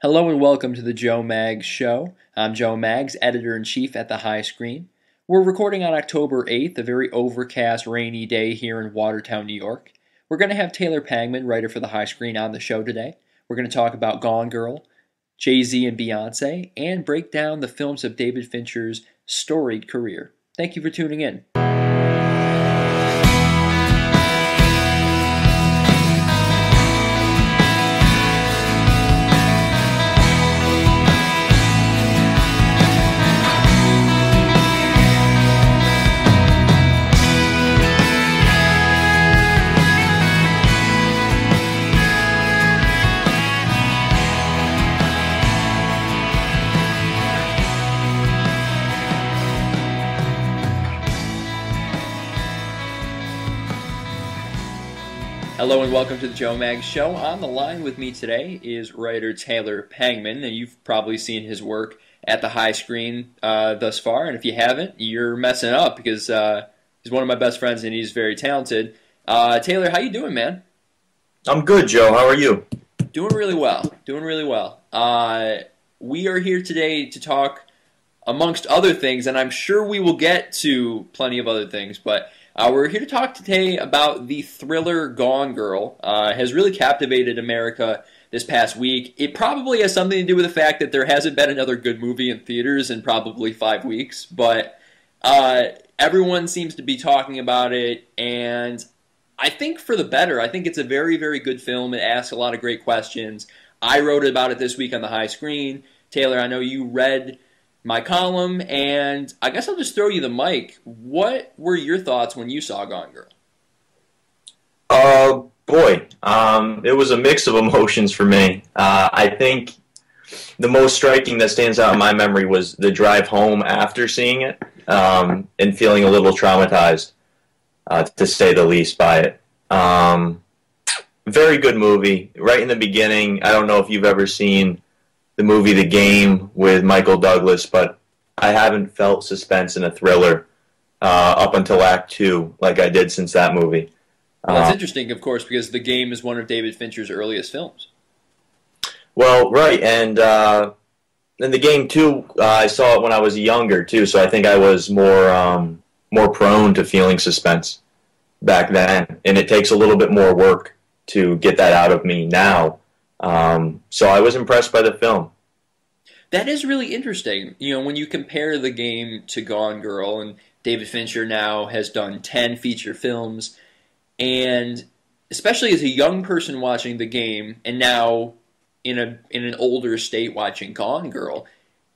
Hello and welcome to the Joe Maggs Show. I'm Joe Maggs, editor-in-chief at The High Screen. We're recording on October 8th, a very overcast, rainy day here in Watertown, New York. We're going to have Taylor Pangman, writer for The High Screen, on the show today. We're going to talk about Gone Girl, Jay Z and Beyonce, and break down the films of David Fincher's storied career. Thank you for tuning in. Hello and welcome to the Joe Maggs Show. On the line with me today is writer Taylor Pangman, and you've probably seen his work at the High Screen thus far, and if you haven't, you're messing up because he's one of my best friends and he's very talented. Taylor, how you doing, man? I'm good, Joe. How are you? Doing really well. We are here today to talk, amongst other things, and I'm sure we will get to plenty of other things, but we're here to talk today about the thriller Gone Girl. Has really captivated America this past week. It probably has something to do with the fact that there hasn't been another good movie in theaters in probably 5 weeks, but everyone seems to be talking about it, and I think for the better. I think it's a very, very good film. It asks a lot of great questions. I wrote about it this week on the High Screen. Taylor, I know you read my column, and I guess I'll just throw you the mic. What were your thoughts when you saw Gone Girl? It was a mix of emotions for me. I think the most striking that stands out in my memory was the drive home after seeing it, and feeling a little traumatized, to say the least, by it. Very good movie. Right in the beginning, I don't know if you've ever seen the movie The Game with Michael Douglas, but I haven't felt suspense in a thriller up until Act 2 like I did since that movie. Well, that's interesting, of course, because The Game is one of David Fincher's earliest films. Well, right, and in The Game, too, I saw it when I was younger, too, so I think I was more prone to feeling suspense back then, and it takes a little bit more work to get that out of me now. So I was impressed by the film. That is really interesting. You know, when you compare The Game to Gone Girl, and David Fincher now has done 10 feature films, and especially as a young person watching The Game, and now in an older state watching Gone Girl,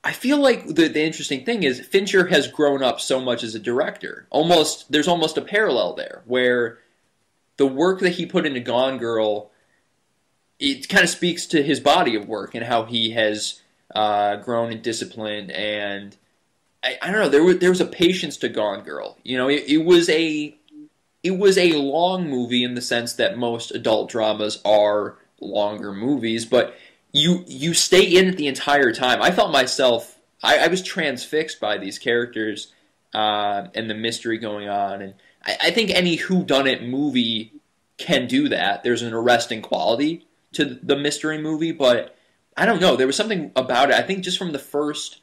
I feel like the interesting thing is Fincher has grown up so much as a director. There's almost a parallel there, where the work that he put into Gone Girl, it kind of speaks to his body of work and how he has grown in discipline, and I don't know, there was a patience to Gone Girl. You know, it was a long movie in the sense that most adult dramas are longer movies, but you stay in it the entire time. I felt myself, I was transfixed by these characters and the mystery going on, and I think any whodunit movie can do that. There's an arresting quality to the mystery movie, but I don't know. There was something about it. I think just from the first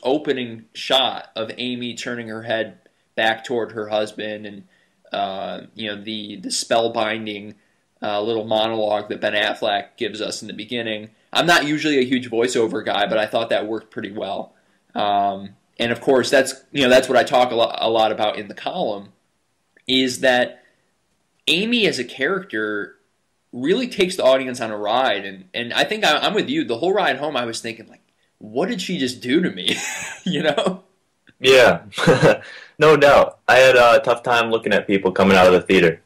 opening shot of Amy turning her head back toward her husband, and the spellbinding little monologue that Ben Affleck gives us in the beginning. I'm not usually a huge voiceover guy, but I thought that worked pretty well. And of course, that's what I talk a lot about in the column, is that Amy as a character really takes the audience on a ride, and I think I'm with you. The whole ride home, I was thinking, like, what did she just do to me? You know? Yeah, no doubt. I had a tough time looking at people coming out of the theater.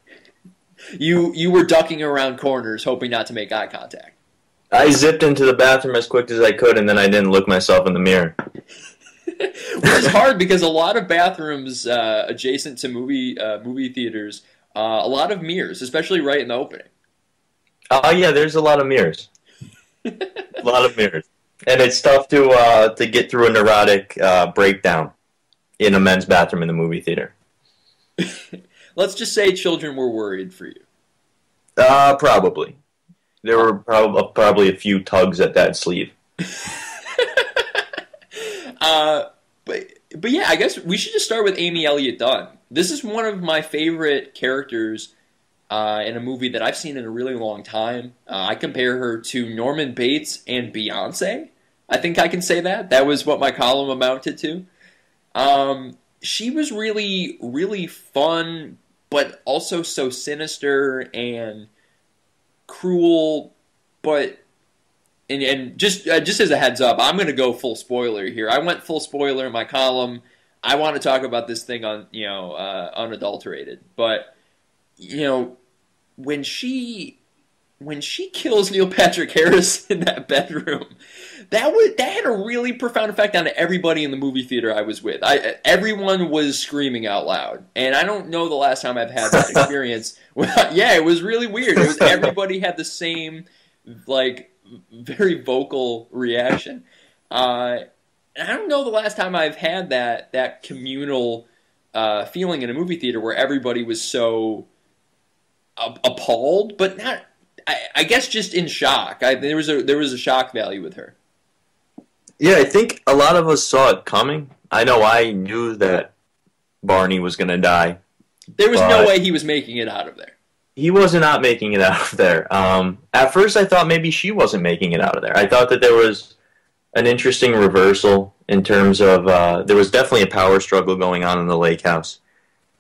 You were ducking around corners, hoping not to make eye contact. I zipped into the bathroom as quick as I could, and then I didn't look myself in the mirror. Which is hard because a lot of bathrooms adjacent to movie theaters, a lot of mirrors, especially right in the opening. Yeah, there's a lot of mirrors. A lot of mirrors. And it's tough to get through a neurotic breakdown in a men's bathroom in the movie theater. Let's just say children were worried for you. Probably. there were probably a few tugs at that sleeve. But yeah, I guess we should just start with Amy Elliott Dunn. This is one of my favorite characters in a movie that I've seen in a really long time. I compare her to Norman Bates and Beyonce. I think I can say that. That was what my column amounted to. She was really, really fun, but also so sinister and cruel. But and just as a heads up, I'm going to go full spoiler here. I went full spoiler in my column. I want to talk about this thing on unadulterated, but when she kills Neil Patrick Harris in that bedroom, that had a really profound effect on everybody in the movie theater I was with. Everyone was screaming out loud, and I don't know the last time I've had that experience. Yeah, it was really weird. Everybody had the same very vocal reaction. And I don't know the last time I've had that communal feeling in a movie theater where everybody was so appalled, but not. I guess just in shock. There was a shock value with her. Yeah, I think a lot of us saw it coming. I know I knew that Barney was going to die. There was no way he was making it out of there. He was not making it out of there. At first, I thought maybe she wasn't making it out of there. I thought that there was an interesting reversal in terms of there was definitely a power struggle going on in the lake house.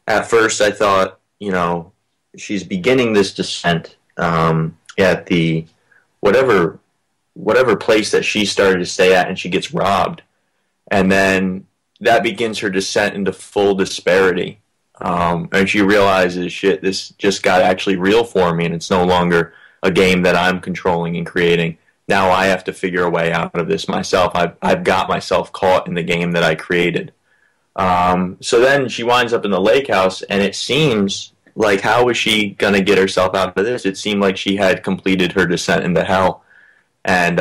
At first, I thought, she's beginning this descent at the whatever place that she started to stay at, and she gets robbed. And then that begins her descent into full disparity. And she realizes, shit, this just got actually real for me, and it's no longer a game that I'm controlling and creating. Now I have to figure a way out of this myself. I've got myself caught in the game that I created. So then she winds up in the lake house, and it seems like, how was she going to get herself out of this? It seemed like she had completed her descent into hell. And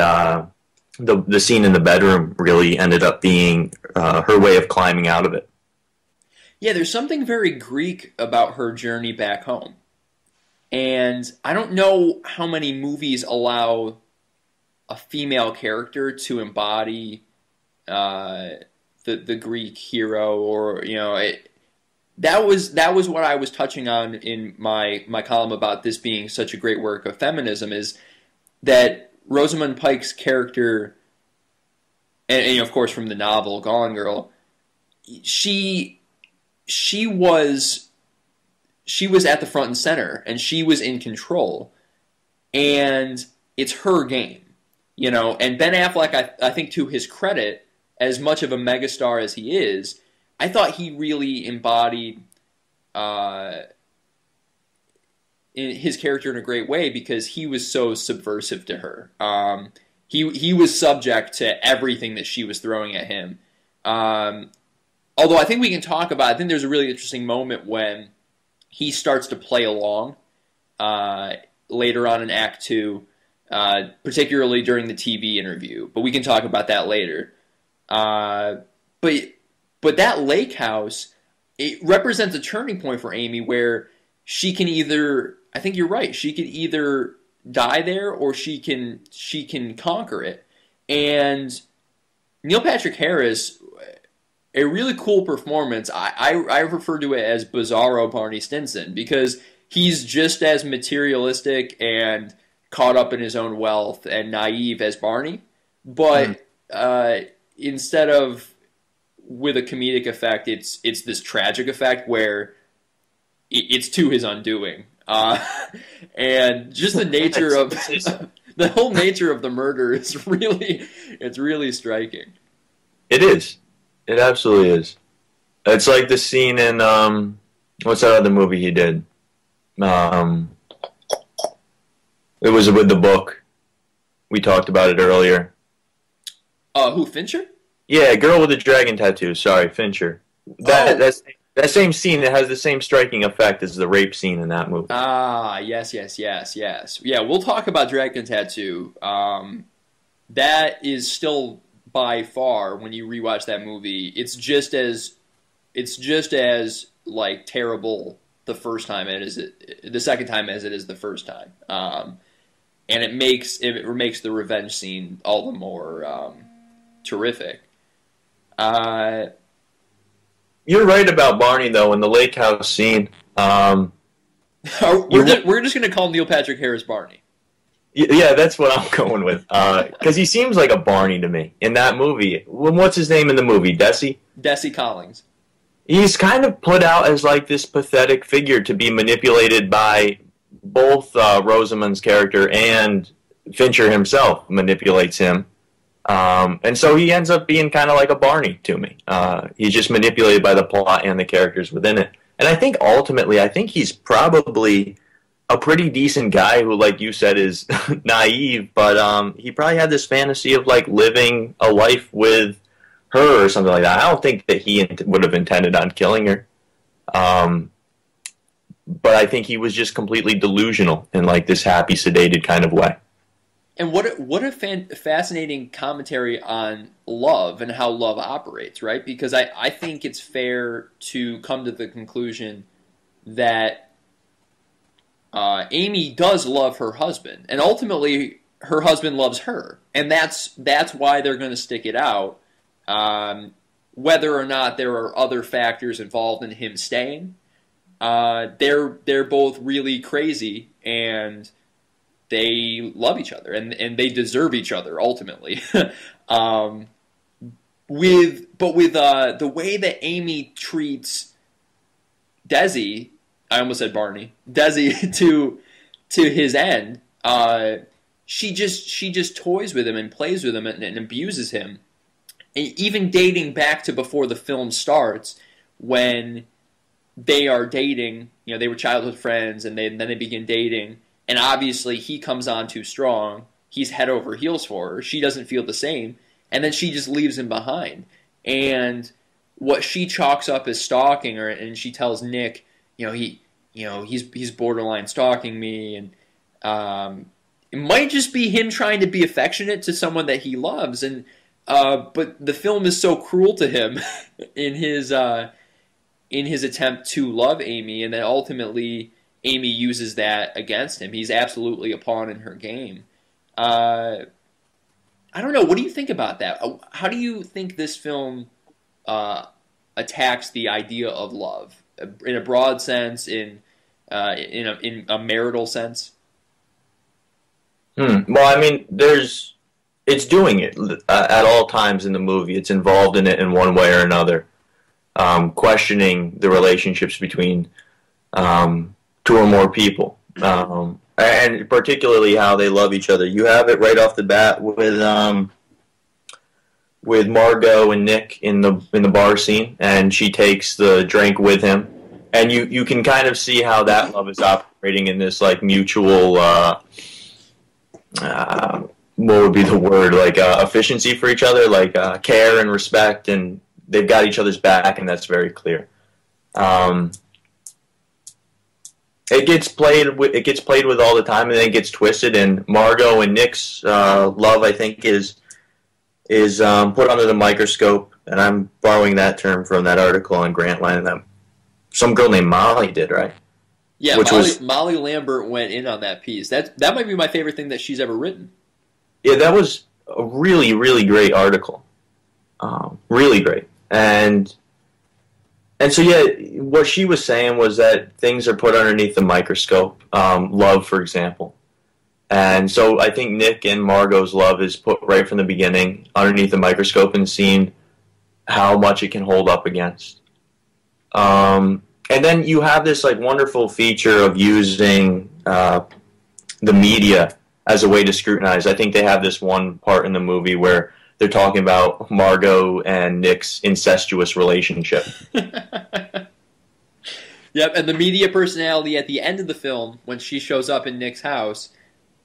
the scene in the bedroom really ended up being her way of climbing out of it. Yeah, there's something very Greek about her journey back home. And I don't know how many movies allow a female character to embody the Greek hero, or that was what I was touching on in my column about this being such a great work of feminism, is that Rosamund Pike's character, and of course from the novel Gone Girl, she was at the front and center, and she was in control, and it's her game. And Ben Affleck, I think to his credit, as much of a megastar as he is, I thought he really embodied his character in a great way, because he was so subversive to her. He was subject to everything that she was throwing at him. Although I think we can talk about, I think there's a really interesting moment when he starts to play along later on in Act 2, particularly during the TV interview. But we can talk about that later. But that lake house, it represents a turning point for Amy where she can either, I think you're right, she could either die there or she can conquer it. And Neil Patrick Harris, a really cool performance. I refer to it as Bizarro Barney Stinson, because he's just as materialistic and caught up in his own wealth and naive as Barney, but instead of with a comedic effect, it's this tragic effect where it's to his undoing, and just the nature of the whole nature of the murder is really striking. It is. It absolutely is. It's like the scene in what's that other movie he did? It was with the book. We talked about it earlier. Who, Fincher? Yeah, Girl with the Dragon Tattoo. Sorry, Fincher. That same scene, it has the same striking effect as the rape scene in that movie. Ah, yes. Yeah, we'll talk about Dragon Tattoo. That is still by far, when you rewatch that movie, it's just as terrible the first time the second time as it is the first time. and it makes the revenge scene all the more terrific. You're right about Barney, though, in the lake house scene. We're just going to call Neil Patrick Harris Barney. Yeah, that's what I'm going with. Because he seems like a Barney to me in that movie. What's his name in the movie? Desi? Desi Collins. He's kind of put out as like this pathetic figure to be manipulated by both Rosamund's character and Fincher himself manipulates him. And so he ends up being kind of like a Barney to me. He's just manipulated by the plot and the characters within it. And I think ultimately, he's probably a pretty decent guy who, like you said, is naive, but he probably had this fantasy of like living a life with her or something like that. I don't think that he would have intended on killing her. But I think he was just completely delusional in like this happy, sedated kind of way. And what a fascinating commentary on love and how love operates, right? Because I think it's fair to come to the conclusion that Amy does love her husband, and ultimately her husband loves her, and that's why they're going to stick it out. Whether or not there are other factors involved in him staying, they're both really crazy, and they love each other, and they deserve each other ultimately. With the way that Amy treats Desi, I almost said Barney, Desi to his end, she just toys with him and plays with him and abuses him. And even dating back to before the film starts, when they are dating, they were childhood friends, and then they begin dating. And obviously, he comes on too strong. He's head over heels for her. She doesn't feel the same. And then she just leaves him behind. And what she chalks up as stalking her, and she tells Nick, he's borderline stalking me. And it might just be him trying to be affectionate to someone that he loves. And but the film is so cruel to him in his attempt to love Amy, and then ultimately Amy uses that against him. He's absolutely a pawn in her game. I don't know. What do you think about that? How do you think this film attacks the idea of love in a broad sense, in a marital sense? Well, I mean, it's doing it at all times in the movie. It's involved in it in one way or another, questioning the relationships between two or more people, and particularly how they love each other. You have it right off the bat with Margot and Nick in the bar scene, and she takes the drink with him, and you can kind of see how that love is operating in this like mutual what would be the word, like efficiency for each other, like care and respect, and they've got each other's back, and that's very clear. It gets played with all the time, and then it gets twisted. And Margot and Nick's love, I think, is put under the microscope. And I'm borrowing that term from that article on Grantline that some girl named Molly did, right? Yeah, Molly Lambert went in on that piece. That might be my favorite thing that she's ever written. Yeah, that was a really, really great article. Really great. And so, yeah, what she was saying was that things are put underneath the microscope, love, for example. And so I think Nick and Margot's love is put right from the beginning underneath the microscope and seen how much it can hold up against. And then you have this like wonderful feature of using the media as a way to scrutinize. I think they have this one part in the movie where they're talking about Margot and Nick's incestuous relationship. Yep, and the media personality at the end of the film, when she shows up in Nick's house,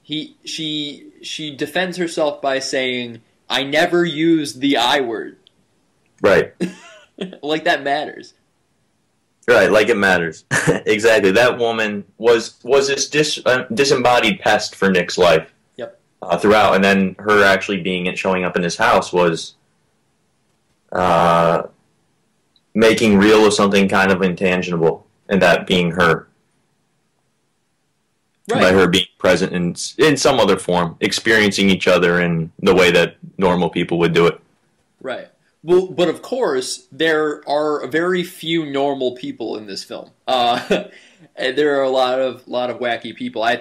she defends herself by saying, "I never used the I word." Right. Like that matters. Right, like it matters. Exactly. That woman was this disembodied pest for Nick's life. Yep. Throughout, and then her actually showing up in his house was making real of something kind of intangible, and that being her. by Right. her being present in some other form, experiencing each other in the way that normal people would do it. Right. Well, but of course, there are very few normal people in this film. And there are a lot of wacky people. I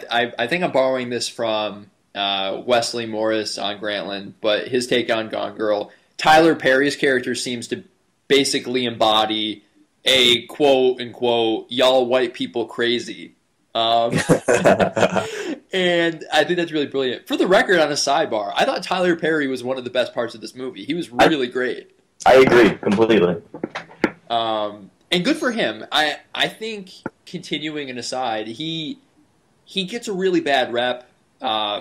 think I'm borrowing this from Wesley Morris on Grantland, but his take on Gone Girl. Tyler Perry's character seems to basically embody a quote unquote y'all white people crazy. Um, and I think that's really brilliant. For the record, on a sidebar, I thought Tyler Perry was one of the best parts of this movie. He was really great. I agree completely. And good for him. I think, continuing an aside, he gets a really bad rep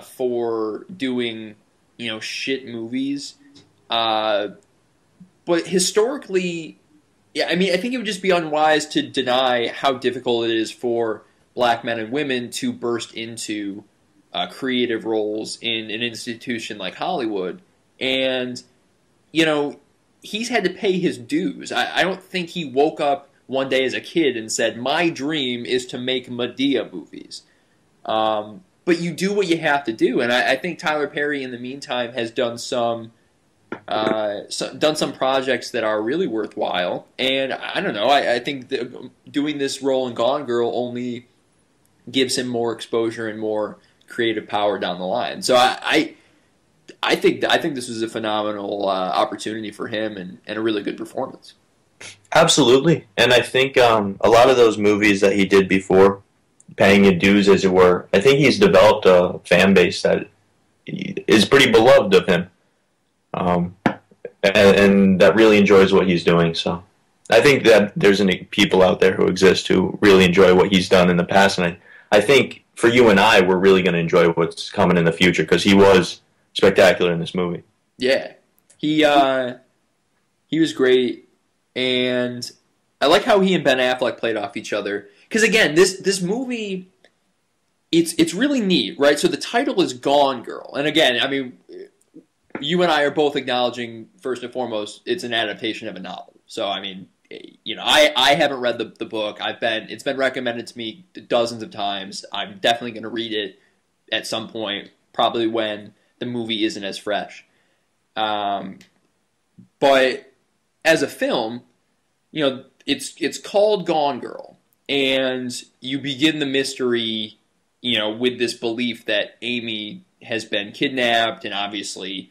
for doing shit movies. But historically, yeah, I mean, I think it would just be unwise to deny how difficult it is for black men and women to burst into creative roles in an institution like Hollywood. And, he's had to pay his dues. I don't think he woke up one day as a kid and said, my dream is to make Madea movies. But you do what you have to do. And I think Tyler Perry, in the meantime, has done some projects that are really worthwhile. And I don't know, I think that doing this role in Gone Girl only gives him more exposure and more creative power down the line. So I think this was a phenomenal opportunity for him and a really good performance. Absolutely. And I think a lot of those movies that he did before, paying his dues as it were, I think he's developed a fan base that is pretty beloved of him. And that really enjoys what he's doing. So I think that there's people out there who exist who really enjoy what he's done in the past. And I think for you and I, we're really going to enjoy what's coming in the future because he was spectacular in this movie. Yeah. He was great. And I like how he and Ben Affleck played off each other. Because again, this movie, it's really neat, right? So the title is Gone Girl. And again, I mean, you and I are both acknowledging, first and foremost, it's an adaptation of a novel. So, I mean, I haven't read the book. It's been recommended to me dozens of times. I'm definitely going to read it at some point, probably when the movie isn't as fresh. But as a film, it's called Gone Girl, and you begin the mystery, with this belief that Amy has been kidnapped, and obviously,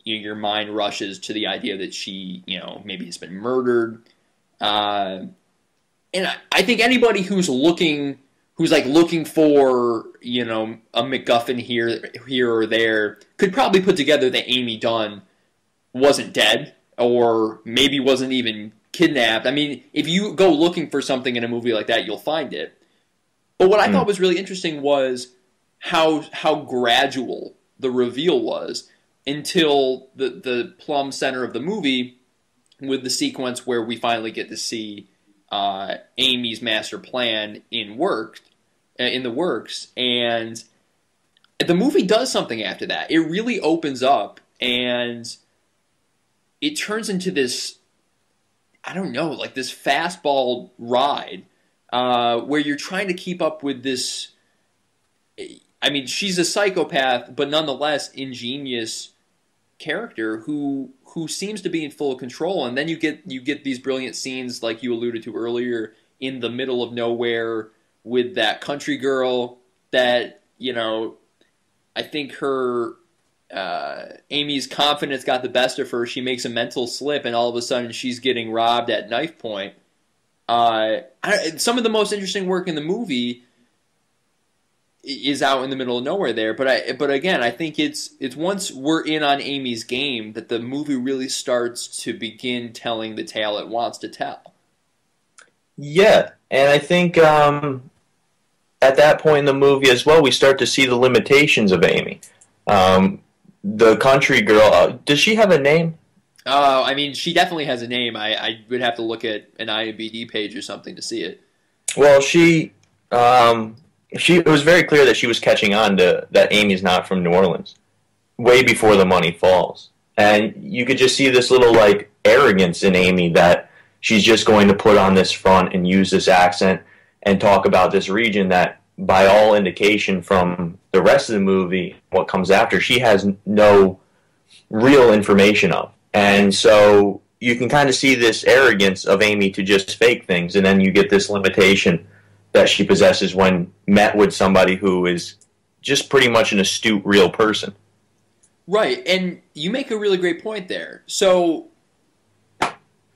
your mind rushes to the idea that she, maybe has been murdered. And I think anybody who's looking for, a MacGuffin here or there could probably put together that Amy Dunn wasn't dead or maybe wasn't even kidnapped. I mean, if you go looking for something in a movie like that, you'll find it. But what I thought was really interesting was how gradual the reveal was until the plumb center of the movie with the sequence where we finally get to see Amy's master plan in the works, and the movie does something after that. It really opens up, and it turns into this, I don't know, like this fastball ride where you're trying to keep up with this. I mean, she's a psychopath, but nonetheless ingenious character who seems to be in full control, and then you get these brilliant scenes like you alluded to earlier in the middle of nowhere with that country girl that I think Amy's confidence got the best of her. She makes a mental slip, and all of a sudden she's getting robbed at knife point. Some of the most interesting work in the movie is out in the middle of nowhere there, but again, I think it's once we're in on Amy's game that the movie really starts to begin telling the tale it wants to tell. Yeah, and I think at that point in the movie as well, we start to see the limitations of Amy. The country girl, does she have a name? I mean, she definitely has a name. I would have to look at an IMDb page or something to see it. Well, it was very clear that she was catching on to that Amy's not from New Orleans, way before the money falls. And you could just see this little, arrogance in Amy that she's just going to put on this front and use this accent and talk about this region that by all indication from the rest of the movie, what comes after, she has no real information of. And so you can kind of see this arrogance of Amy to just fake things, and then you get this limitation that she possesses when met with somebody who is just pretty much an astute, real person. Right, and you make a really great point there. So,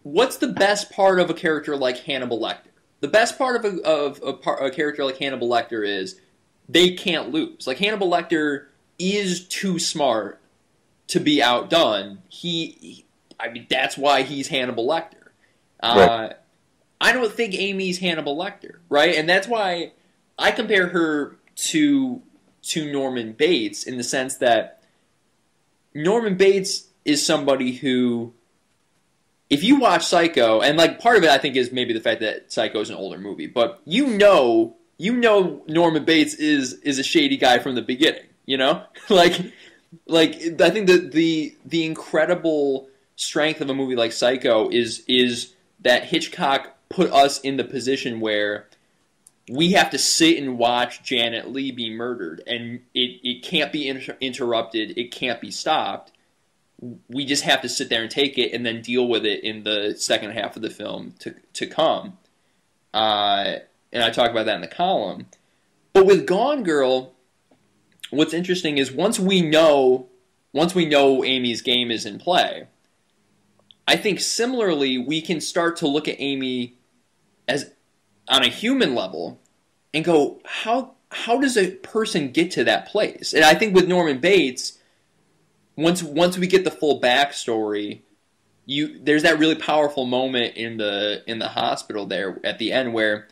what's the best part of a character like Hannibal Lecter? The best part of a character like Hannibal Lecter is they can't lose. Like, Hannibal Lecter is too smart to be outdone. I mean, that's why he's Hannibal Lecter. Right. I don't think Amy's Hannibal Lecter, right? And that's why I compare her to Norman Bates in the sense that Norman Bates is somebody who, if you watch Psycho, and like part of it I think is maybe the fact that Psycho is an older movie, but you know Norman Bates is a shady guy from the beginning, you know? like I think that the incredible strength of a movie like Psycho is that Hitchcock put us in the position where we have to sit and watch Janet Leigh be murdered, and it can't be interrupted, it can't be stopped. We just have to sit there and take it and then deal with it in the second half of the film to come. And I talk about that in the column. But with Gone Girl, what's interesting is once we know Amy's game is in play, I think similarly we can start to look at Amy as on a human level and go, how does a person get to that place? And I think with Norman Bates, once we get the full backstory, there's that really powerful moment in the hospital there at the end where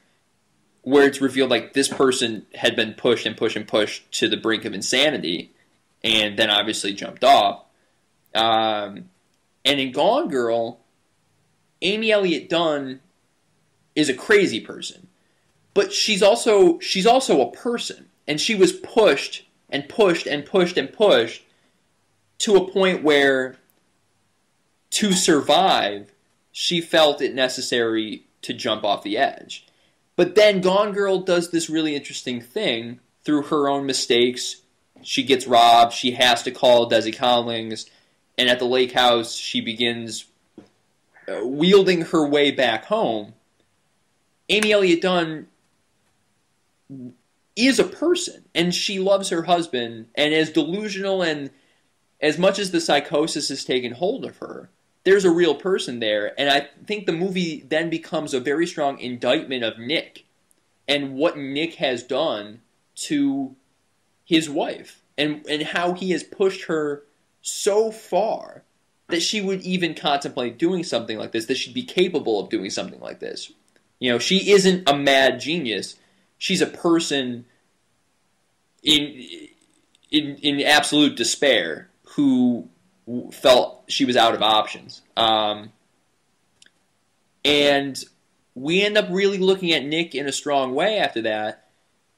it's revealed like this person had been pushed and pushed and pushed to the brink of insanity, and then obviously jumped off. And in Gone Girl, Amy Elliott Dunn is a crazy person, but she's also a person, and she was pushed and pushed and pushed and pushed to a point where, to survive, she felt it necessary to jump off the edge. But then Gone Girl does this really interesting thing through her own mistakes. She gets robbed, she has to call Desi Collins, and at the lake house she begins wielding her way back home. Amy Elliott Dunn is a person, and she loves her husband, and as delusional and as much as the psychosis has taken hold of her, there's a real person there, and I think the movie then becomes a very strong indictment of Nick and what Nick has done to his wife, and how he has pushed her so far that she would even contemplate doing something like this, that she'd be capable of doing something like this. You know, she isn't a mad genius. She's a person in absolute despair who felt she was out of options. And we end up really looking at Nick in a strong way after that.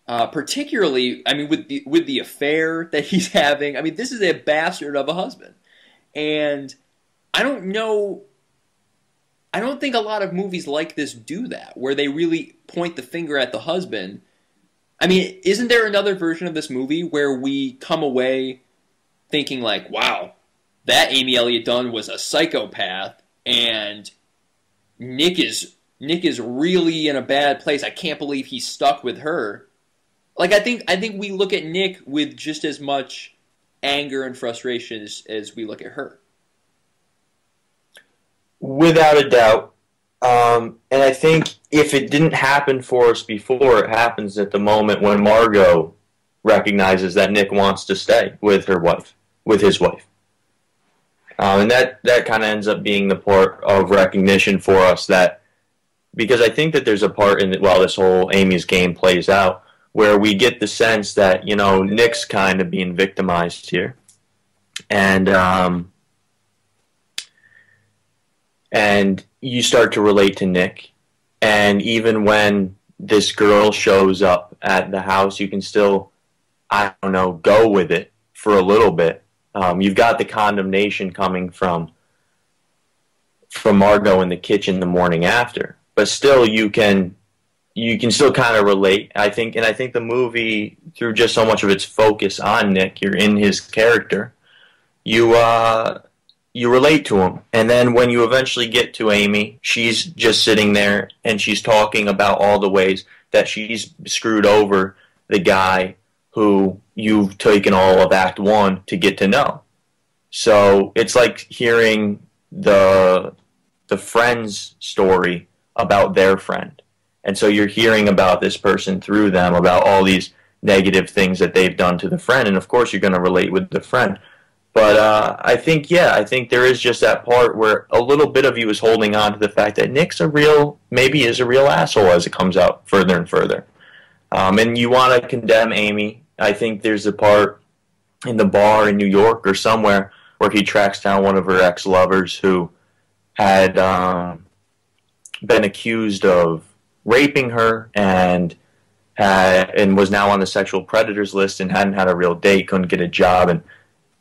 Particularly, I mean, with the affair that he's having. I mean, this is a bastard of a husband. And I don't think a lot of movies like this do that, where they really point the finger at the husband. I mean, isn't there another version of this movie where we come away thinking like, wow, that Amy Elliott Dunn was a psychopath, and Nick is really in a bad place. I can't believe he's stuck with her. Like, I think we look at Nick with just as much anger and frustration as we look at her. Without a doubt. And I think if it didn't happen for us before, it happens at the moment when Margot recognizes that Nick wants to stay with his wife. And that kind of ends up being the part of recognition for us, that because I think that there's a part in while this whole Amy's game plays out where we get the sense that, you know, Nick's kind of being victimized here. And you start to relate to Nick. And even when this girl shows up at the house, you can still, I don't know, go with it for a little bit. You've got the condemnation coming from Margot in the kitchen the morning after. But still, you can you can still kind of relate. I think the movie, through just so much of its focus on Nick, you're in his character. You you relate to him, and then when you eventually get to Amy, she's just sitting there and she's talking about all the ways that she's screwed over the guy who you've taken all of Act One to get to know. So it's like hearing the friend's story about their friend. And so you're hearing about this person through them, about all these negative things that they've done to the friend, and of course you're going to relate with the friend. But I think, yeah, I think there is just that part where a little bit of you is holding on to the fact that Nick's maybe is a real asshole as it comes out further and further. And you want to condemn Amy. I think there's a part in the bar in New York or somewhere where he tracks down one of her ex-lovers who had been accused of raping her and was now on the sexual predators list and hadn't had a real date, couldn't get a job, and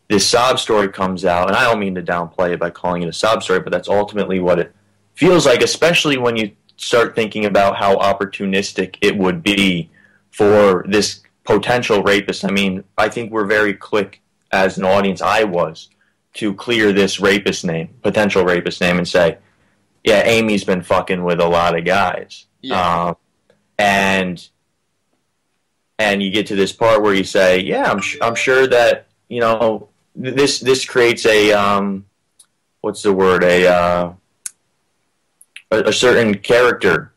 this sob story comes out, and I don't mean to downplay it by calling it a sob story, but that's ultimately what it feels like, especially when you start thinking about how opportunistic it would be for this potential rapist. I mean, I think we're very quick as an audience, I was, to clear this potential rapist name, and say, yeah, Amy's been fucking with a lot of guys. Yeah. And you get to this part where you say, yeah, I'm sure that, you know, this creates a what's the word, a certain character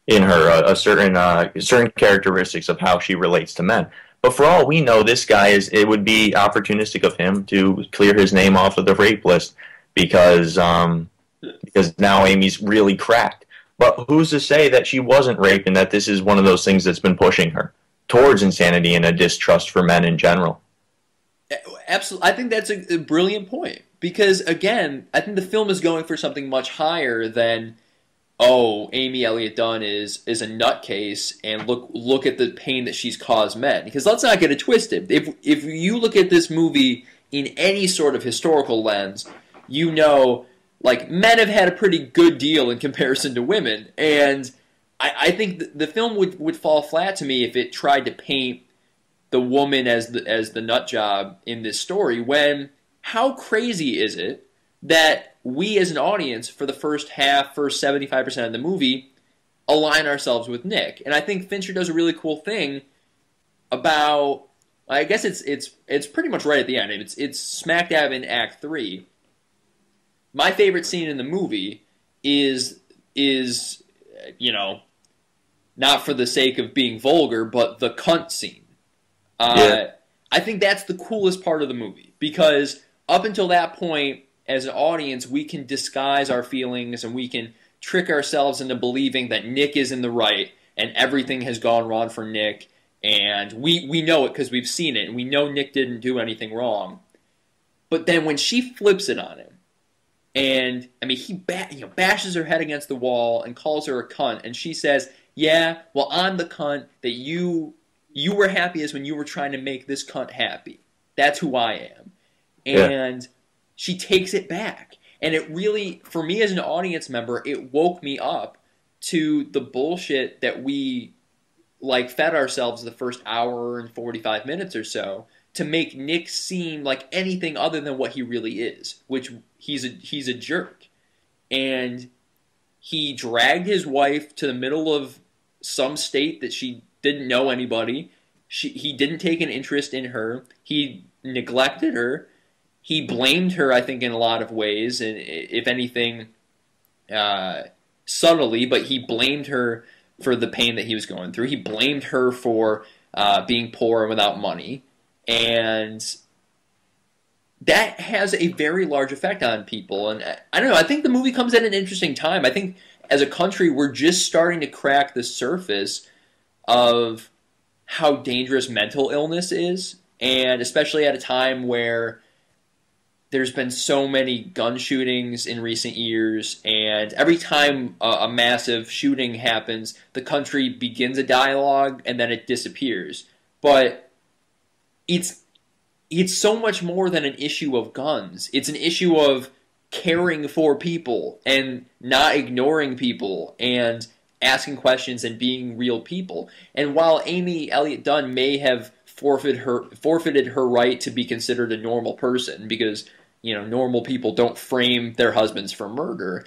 in her, a certain characteristics of how she relates to men. But for all we know, this guy it would be opportunistic of him to clear his name off of the rape list because now Amy's really cracked. But who's to say that she wasn't raped and that this is one of those things that's been pushing her towards insanity and a distrust for men in general? Absolutely. I think that's a brilliant point. Because, again, I think the film is going for something much higher than, oh, Amy Elliott Dunn is a nutcase, and look at the pain that she's caused men. Because let's not get it twisted. If you look at this movie in any sort of historical lens, you know, like, men have had a pretty good deal in comparison to women. And I think the film would fall flat to me if it tried to paint the woman as the nut job in this story, when how crazy is it that we as an audience for the first 75% of the movie align ourselves with Nick? And I think Fincher does a really cool thing about, I guess it's pretty much right at the end. It's smack dab in Act 3. My favorite scene in the movie is you know, not for the sake of being vulgar, but the cunt scene. Yeah. I think that's the coolest part of the movie, because up until that point, as an audience, we can disguise our feelings and we can trick ourselves into believing that Nick is in the right and everything has gone wrong for Nick, and we know it because we've seen it, and we know Nick didn't do anything wrong. But then when she flips it on him, and I mean, he bashes her head against the wall and calls her a cunt, and she says, yeah, well, I'm the cunt that you were happy as when you were trying to make this cunt happy. That's who I am. And she takes it back. And it really, for me as an audience member, it woke me up to the bullshit that we fed ourselves the first hour and 45 minutes or so to make Nick seem like anything other than what he really is, which he's a jerk. And he dragged his wife to the middle of some state that she didn't know anybody. He didn't take an interest in her. He neglected her. He blamed her, I think, in a lot of ways, and if anything, subtly, but he blamed her for the pain that he was going through. He blamed her for being poor and without money, and that has a very large effect on people. And I don't know, I think the movie comes at an interesting time. I think as a country, we're just starting to crack the surface of how dangerous mental illness is, and especially at a time where there's been so many gun shootings in recent years, and every time a massive shooting happens, the country begins a dialogue and then it disappears. But it's so much more than an issue of guns. It's an issue of caring for people and not ignoring people and asking questions and being real people. And while Amy Elliott Dunn may have forfeited her right to be considered a normal person because, normal people don't frame their husbands for murder,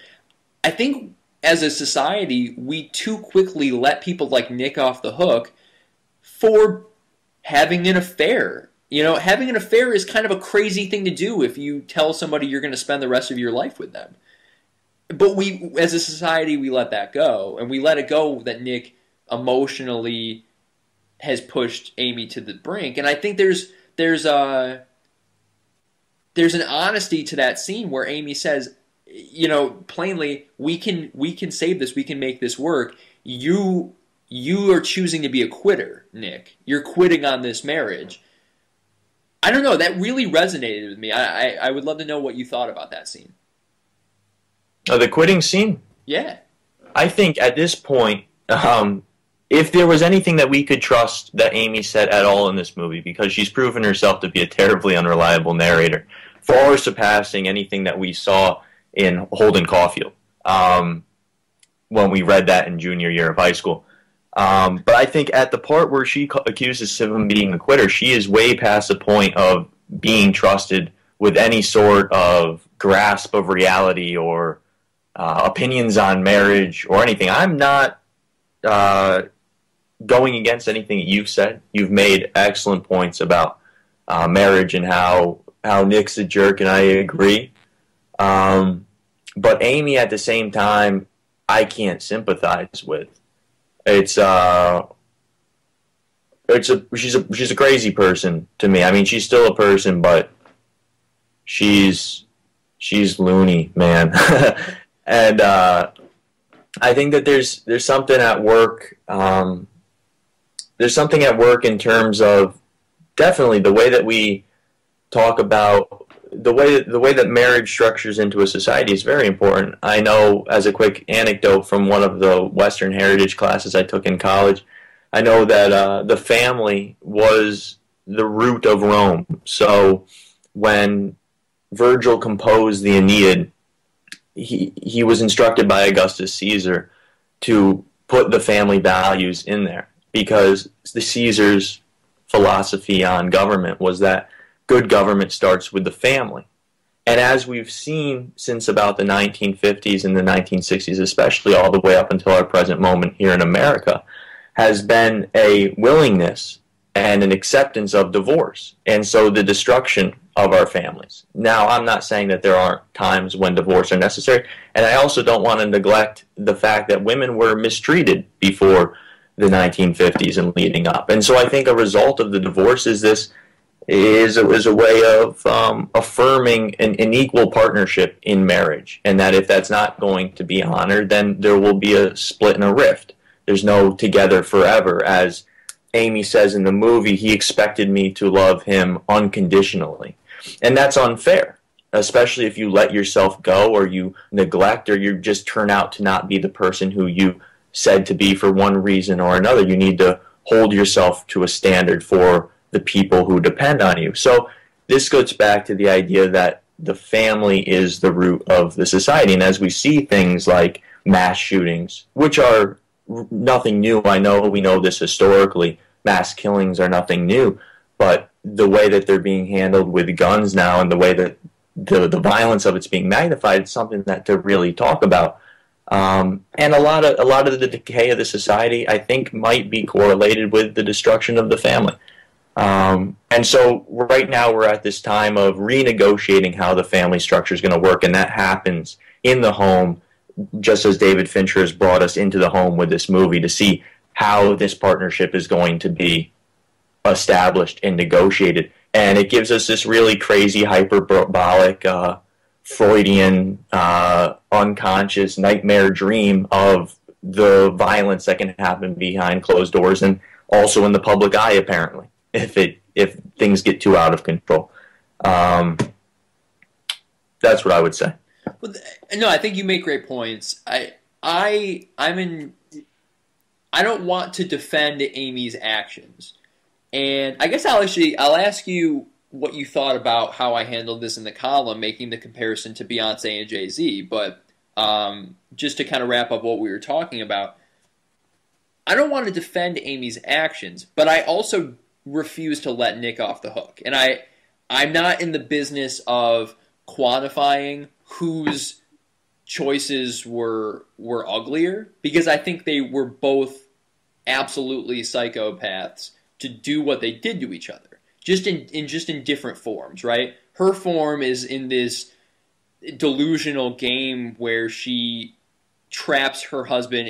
I think as a society, we too quickly let people like Nick off the hook for having an affair. Having an affair is kind of a crazy thing to do if you tell somebody you're going to spend the rest of your life with them. But we, as a society, we let that go. And we let it go that Nick emotionally has pushed Amy to the brink. And I think there's an honesty to that scene where Amy says, plainly, we can save this, we can make this work. You are choosing to be a quitter, Nick. You're quitting on this marriage. I don't know, that really resonated with me. I would love to know what you thought about that scene. The quitting scene? Yeah. I think at this point, if there was anything that we could trust that Amy said at all in this movie, because she's proven herself to be a terribly unreliable narrator, far surpassing anything that we saw in Holden Caulfield when we read that in junior year of high school. But I think at the part where she accuses him of being a quitter, she is way past the point of being trusted with any sort of grasp of reality or opinions on marriage or anything. I'm not going against anything that you've said. You've made excellent points about marriage and how Nick's a jerk, and I agree. But Amy, at the same time, I can't sympathize with. She's a crazy person to me. I mean, she's still a person, but she's loony, man. And I think that there's something at work. There's something at work in terms of definitely the way that we talk about the way that marriage structures into a society is very important. I know, as a quick anecdote from one of the Western Heritage classes I took in college, I know that the family was the root of Rome. So when Virgil composed the Aeneid, he was instructed by Augustus Caesar to put the family values in there, because the Caesar's philosophy on government was that good government starts with the family. And as we've seen since about the 1950s and the 1960s, especially all the way up until our present moment here in America, has been a willingness and an acceptance of divorce, and so the destruction of our families. Now, I'm not saying that there aren't times when divorce are necessary, and I also don't want to neglect the fact that women were mistreated before the 1950s and leading up. And so I think a result of the divorce is a way of affirming an equal partnership in marriage, and that if that's not going to be honored, then there will be a split and a rift. There's no together forever. As Amy says in the movie, he expected me to love him unconditionally. And that's unfair, especially if you let yourself go, or you neglect, or you just turn out to not be the person who you said to be for one reason or another. You need to hold yourself to a standard for the people who depend on you. So this goes back to the idea that the family is the root of the society. And as we see things like mass shootings, which are nothing new, we know this historically, mass killings are nothing new, but the way that they're being handled with guns now, and the way that the violence of it's being magnified, is something that to really talk about. And a lot of the decay of the society, I think, might be correlated with the destruction of the family. And so right now we're at this time of renegotiating how the family structure is going to work, and that happens in the home, just as David Fincher has brought us into the home with this movie to see how this partnership is going to be established and negotiated. And it gives us this really crazy, hyperbolic, Freudian, unconscious nightmare dream of the violence that can happen behind closed doors and also in the public eye, apparently, if things get too out of control. That's what I would say. Well, no, I think you make great points. I don't want to defend Amy's actions, and I guess I'll ask you what you thought about how I handled this in the column, making the comparison to Beyonce and Jay Z. But just to kind of wrap up what we were talking about, I don't want to defend Amy's actions, but I also refuse to let Nick off the hook. And I'm not in the business of quantifying whose choices were uglier, because I think they were both absolutely psychopaths to do what they did to each other, just in different forms, right? Her form is in this delusional game where she traps her husband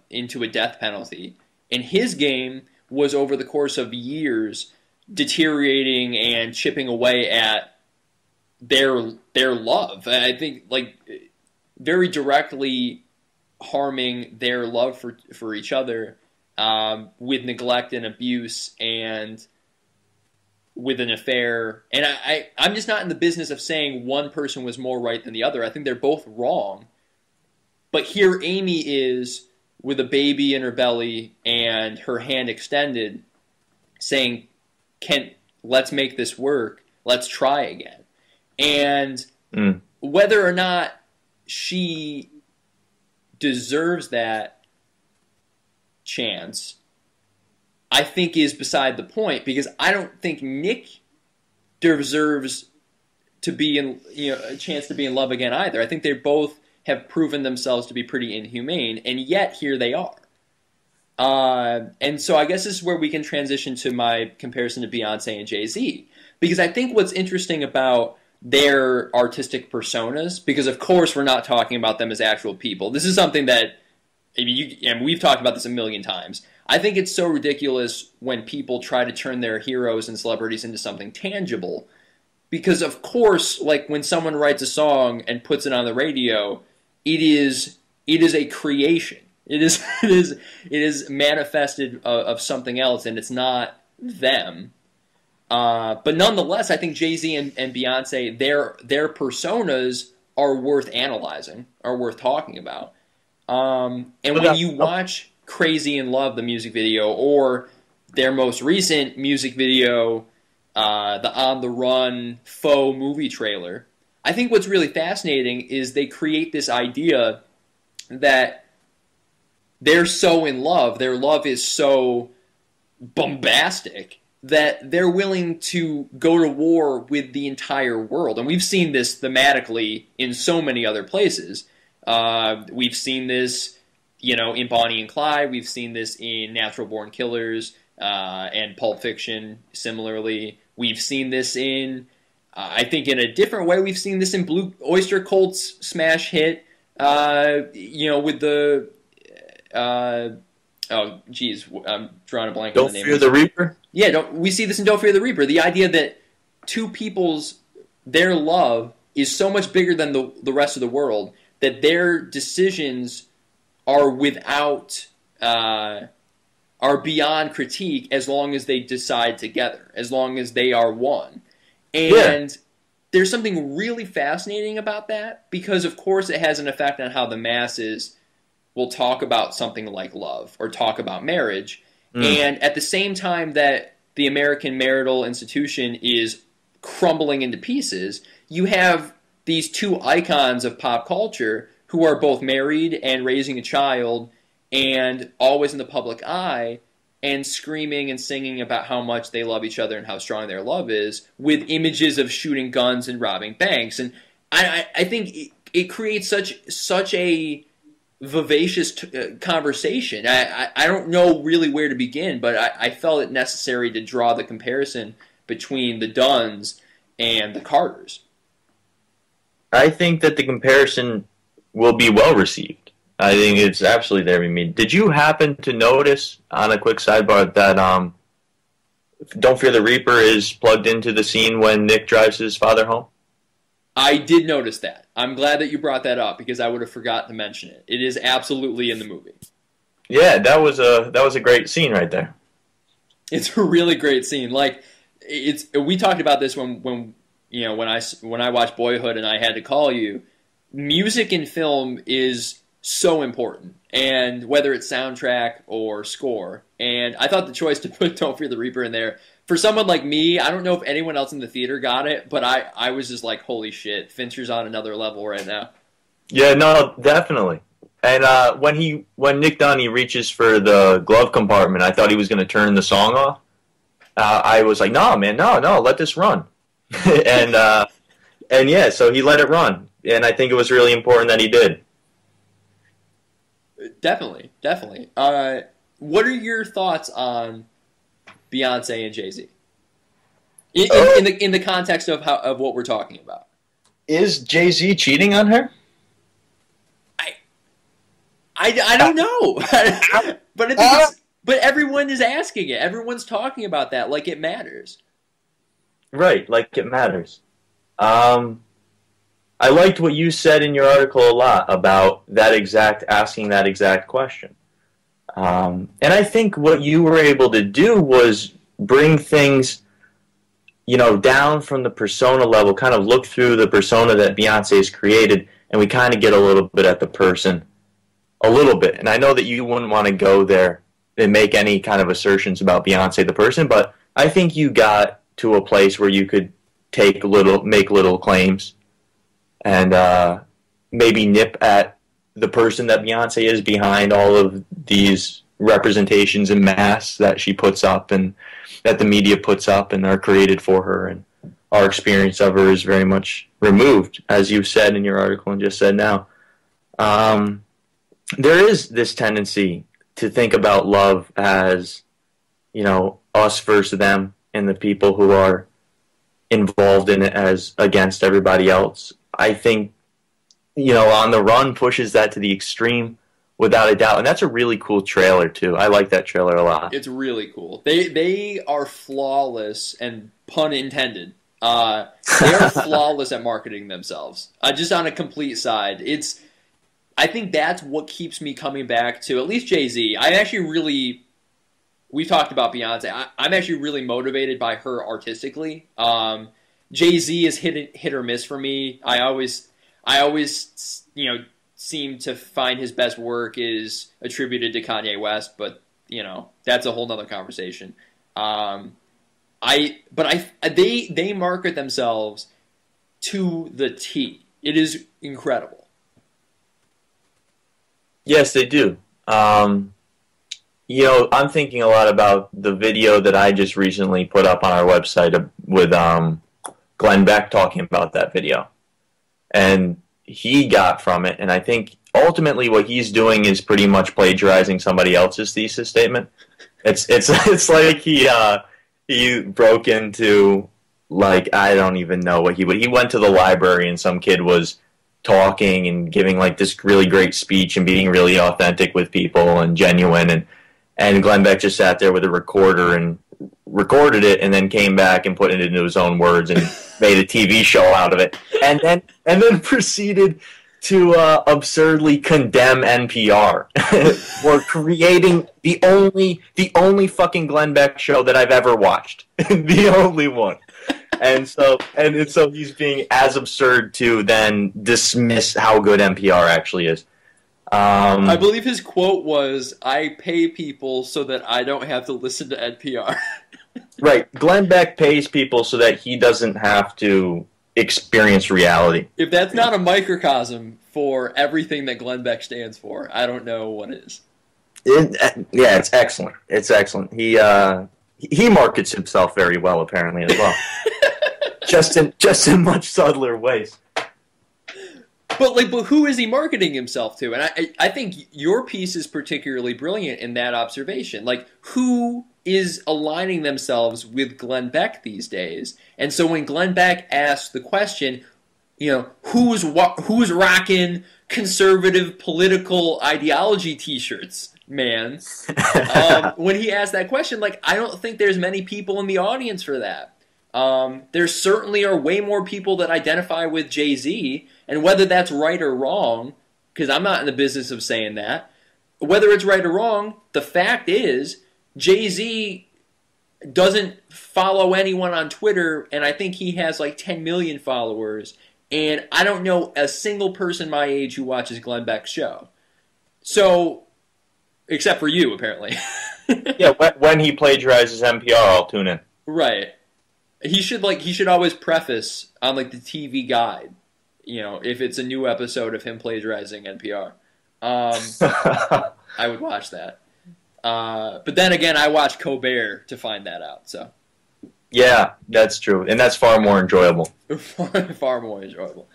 into a death penalty, and his game was over the course of years deteriorating and chipping away at their love. I think, like, very directly harming their love for each other, with neglect and abuse and with an affair. And I'm just not in the business of saying one person was more right than the other. I think they're both wrong. But here Amy is with a baby in her belly and her hand extended, saying, let's make this work. Let's try again. And whether or not she deserves that chance, I think, is beside the point, because I don't think Nick deserves to be a chance to be in love again either. I think they both have proven themselves to be pretty inhumane, and yet here they are. And so I guess this is where we can transition to my comparison to Beyonce and Jay Z, because I think what's interesting about their artistic personas, because of course we're not talking about them as actual people. This is something that, and we've talked about this a million times. I think it's so ridiculous when people try to turn their heroes and celebrities into something tangible, because of course, like, when someone writes a song and puts it on the radio, it is a creation. It is manifested of something else, and it's not them. But nonetheless, I think Jay Z and Beyonce, their personas are worth analyzing, are worth talking about. And when you watch Crazy in Love, the music video, or their most recent music video, the On the Run faux movie trailer, I think what's really fascinating is they create this idea that they're so in love, their love is so bombastic, that they're willing to go to war with the entire world. And we've seen this thematically in so many other places. We've seen this, in Bonnie and Clyde. We've seen this in Natural Born Killers and Pulp Fiction, similarly. We've seen this in, I think in a different way, we've seen this in Blue Oyster Cult's smash hit, with the... oh, geez, I'm drawing a blank on the name. Don't Fear the Reaper? Yeah, we see this in Don't Fear the Reaper. The idea that two people's, their love is so much bigger than the rest of the world, that their decisions are are beyond critique as long as they decide together, as long as they are one. And there's something really fascinating about that, because of course it has an effect on how the masses will talk about something like love or talk about marriage. And at the same time that the American marital institution is crumbling into pieces, you have these two icons of pop culture who are both married and raising a child and always in the public eye and screaming and singing about how much they love each other and how strong their love is, with images of shooting guns and robbing banks. And I think it creates such a vivacious conversation. I don't know really where to begin, but I felt it necessary to draw the comparison between the Dunns and the Carters. I think that the comparison will be well received. I think it's absolutely there. I mean, did you happen to notice, on a quick sidebar, that Don't Fear the Reaper is plugged into the scene when Nick drives his father home? I did notice that. I'm glad that you brought that up, because I would have forgotten to mention it. It is absolutely in the movie. Yeah, that was a great scene right there. It's a really great scene. Like, we talked about this when I watched Boyhood and I had to call you. Music in film is so important, and whether it's soundtrack or score. And I thought the choice to put Don't Fear the Reaper in there, for someone like me, I don't know if anyone else in the theater got it, but I was just like, holy shit, Fincher's on another level right now. Yeah, no, definitely. And when Nick Dunny reaches for the glove compartment, I thought he was going to turn the song off. I was like, no, man, no, let this run. and yeah, so he let it run. And I think it was really important that he did. Definitely. What are your thoughts on Beyonce and Jay Z in the context of what we're talking about? Is Jay Z cheating on her? I don't know, but I think but everyone is asking it. Everyone's talking about that like it matters. Right, like it matters. I liked what you said in your article a lot about asking that exact question. And I think what you were able to do was bring things, down from the persona level, kind of look through the persona that Beyonce's created, and we kind of get a little bit at the person. A little bit. And I know that you wouldn't want to go there and make any kind of assertions about Beyonce the person, but I think you got to a place where you could make little claims and maybe nip at the person that Beyonce is behind all of these representations in mass that she puts up and that the media puts up and are created for her. And our experience of her is very much removed, as you said in your article and just said now. There is this tendency to think about love as, us versus them and the people who are involved in it as against everybody else. I think, On the Run pushes that to the extreme without a doubt. And that's a really cool trailer, too. I like that trailer a lot. It's really cool. They are flawless, and pun intended. They are flawless at marketing themselves. Just on a complete side. I think that's what keeps me coming back to at least Jay Z. We've talked about Beyonce. I'm actually really motivated by her artistically. Jay Z is hit or miss for me. I always seem to find his best work is attributed to Kanye West, but that's a whole nother conversation. They market themselves to the T. It is incredible. Yes, they do. I'm thinking a lot about the video that I just recently put up on our website with Glenn Beck talking about that video. And he got from it, and I think ultimately what he's doing is pretty much plagiarizing somebody else's thesis statement. It's like he broke into, I don't even know what he went to the library and some kid was talking and giving this really great speech and being really authentic with people and genuine, and Glenn Beck just sat there with a recorder and recorded it and then came back and put it into his own words and made a TV show out of it, and then proceeded to absurdly condemn NPR for creating the only fucking Glenn Beck show that I've ever watched, the only one. And so he's being as absurd to then dismiss how good NPR actually is. I believe his quote was, "I pay people so that I don't have to listen to NPR." Right. Glenn Beck pays people so that he doesn't have to experience reality. If that's not a microcosm for everything that Glenn Beck stands for, I don't know what is. Yeah, it's excellent. It's excellent. He markets himself very well, apparently, as well. just in much subtler ways. But who is he marketing himself to? And I think your piece is particularly brilliant in that observation. Who is aligning themselves with Glenn Beck these days? And so when Glenn Beck asks the question, who's rocking conservative political ideology T-shirts, man? When he asked that question, I don't think there's many people in the audience for that. There certainly are way more people that identify with Jay Z, and whether that's right or wrong, because I'm not in the business of saying that, whether it's right or wrong, the fact is Jay Z doesn't follow anyone on Twitter, and I think he has 10 million followers, and I don't know a single person my age who watches Glenn Beck's show. So, except for you, apparently. Yeah, when he plagiarizes NPR, I'll tune in. Right. He should always preface on the TV guide, if it's a new episode of him plagiarizing NPR. I would watch that. But then again, I watched Colbert to find that out. So Yeah, that's true, and that's far more enjoyable. far more enjoyable.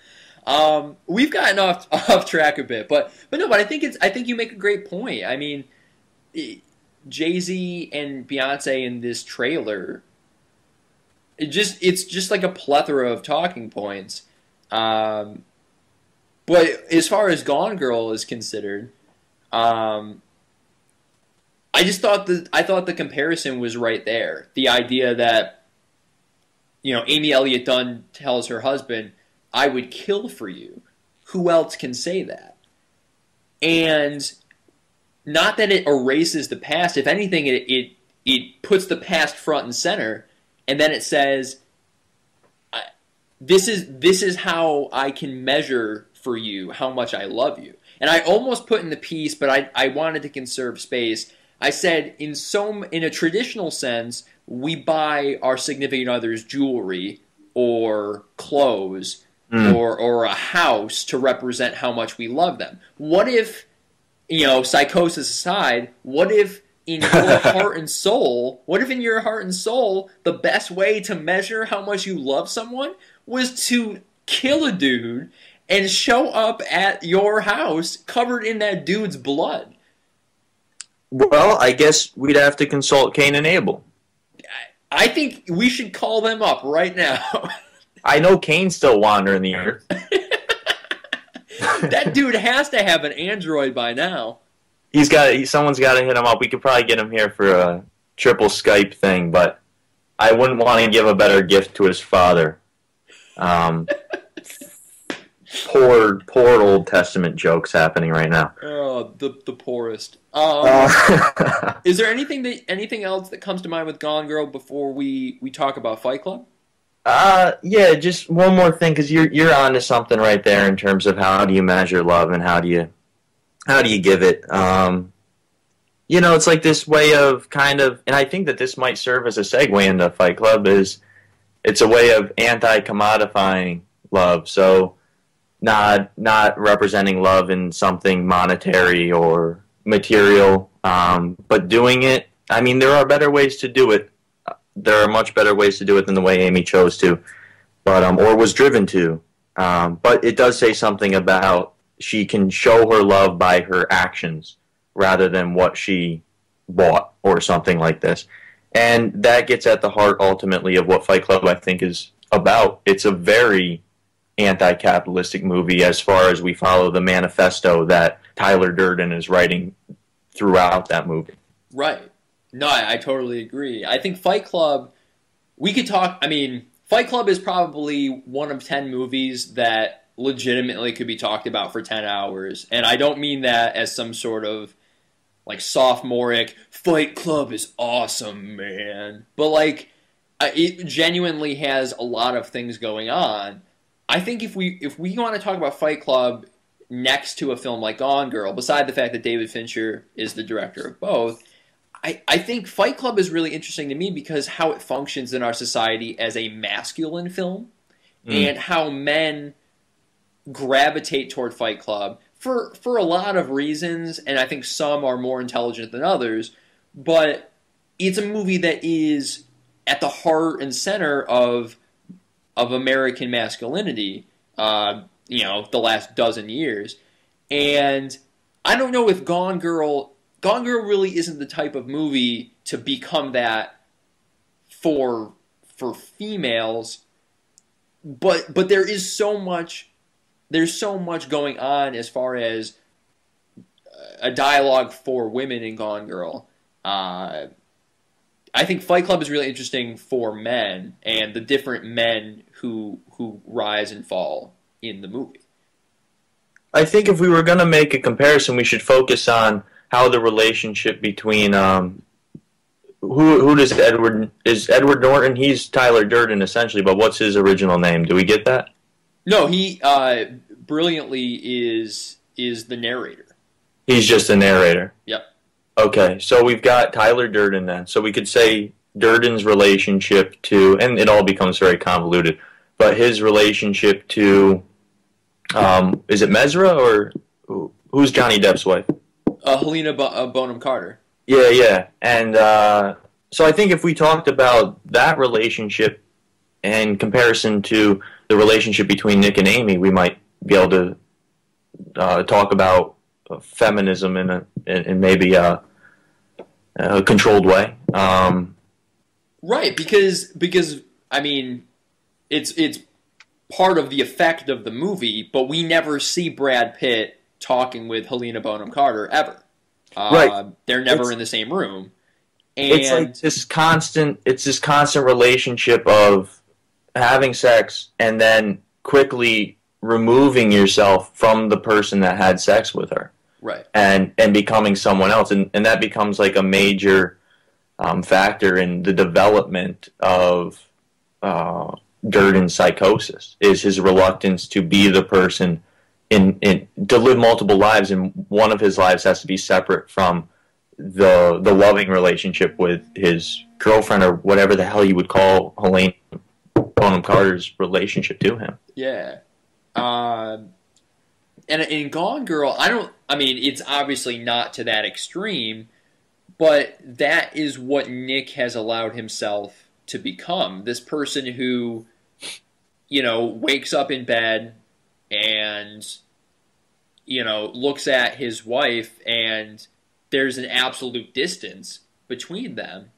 We've gotten off track a bit, but I think you make a great point. I mean, Jay Z and Beyonce in this trailer, it's just like a plethora of talking points. But as far as Gone Girl is considered, I thought the comparison was right there. The idea that Amy Elliott Dunn tells her husband, "I would kill for you." Who else can say that? And not that it erases the past. If anything, it puts the past front and center, and then it says, "This is how I can measure for you how much I love you." And I almost put in the piece, but I wanted to conserve space. I said, in a traditional sense, we buy our significant others jewelry or clothes or a house to represent how much we love them. What if, psychosis aside, what if in your heart and soul, the best way to measure how much you love someone was to kill a dude and show up at your house covered in that dude's blood? Well, I guess we'd have to consult Cain and Abel. I think we should call them up right now. I know Cain's still wandering the earth. That dude has to have an Android by now. Someone's got to hit him up. We could probably get him here for a triple Skype thing, but I wouldn't want to give a better gift to his father. Poor Old Testament jokes happening right now. Oh, the poorest. Is there anything else that comes to mind with Gone Girl before we talk about Fight Club? Yeah, just one more thing, because you're onto something right there in terms of how do you measure love and how do you give it. It's like this way of kind of, and I think that this might serve as a segue into Fight Club, is it's a way of anti-commodifying love. So not representing love in something monetary or material, but doing it. I mean, there are better ways to do it. There are much better ways to do it than the way Amy chose to, but or was driven to. But it does say something about she can show her love by her actions rather than what she bought or something like this. And that gets at the heart ultimately of what Fight Club, I think, is about. It's a very anti-capitalistic movie as far as we follow the manifesto that Tyler Durden is writing throughout that movie. Right. No, I totally agree. I think Fight Club, Fight Club is probably one of 10 movies that legitimately could be talked about for 10 hours. And I don't mean that as some sort of like sophomoric, Fight Club is awesome, man. But it genuinely has a lot of things going on. I think if we want to talk about Fight Club next to a film like Gone Girl, beside the fact that David Fincher is the director of both, I think Fight Club is really interesting to me because how it functions in our society as a masculine film and how men gravitate toward Fight Club for a lot of reasons, and I think some are more intelligent than others, but it's a movie that is at the heart and center of American masculinity, the last dozen years. And I don't know if Gone Girl really isn't the type of movie to become that for females, but there's so much going on as far as a dialogue for women in Gone Girl. I think Fight Club is really interesting for men and the different men who rise and fall in the movie. I think if we were going to make a comparison, we should focus on how the relationship between who does Edward Norton? He's Tyler Durden essentially, but what's his original name? Do we get that? No, he brilliantly is the narrator. He's just the narrator. Yep. Okay, so we've got Tyler Durden then. So we could say Durden's relationship to, and it all becomes very convoluted, but his relationship to, is it Mesra or Who's Johnny Depp's wife? Helena Bonham Carter. Yeah, yeah. And so I think if we talked about that relationship in comparison to the relationship between Nick and Amy, we might be able to talk about feminism in maybe a controlled way. Right, because I mean, it's part of the effect of the movie, but we never see Brad Pitt talking with Helena Bonham Carter ever. Right, they're never in the same room. And it's like this constant relationship of having sex and then quickly removing yourself from the person that had sex with her. Right. And becoming someone else. And that becomes like a major factor in the development of Durden's psychosis, is his reluctance to be the person to live multiple lives, and one of his lives has to be separate from the loving relationship with his girlfriend, or whatever the hell you would call Helena Bonham Carter's relationship to him. Yeah. And in Gone Girl, I mean, it's obviously not to that extreme, but that is what Nick has allowed himself to become. This person who, wakes up in bed and, looks at his wife, and there's an absolute distance between them.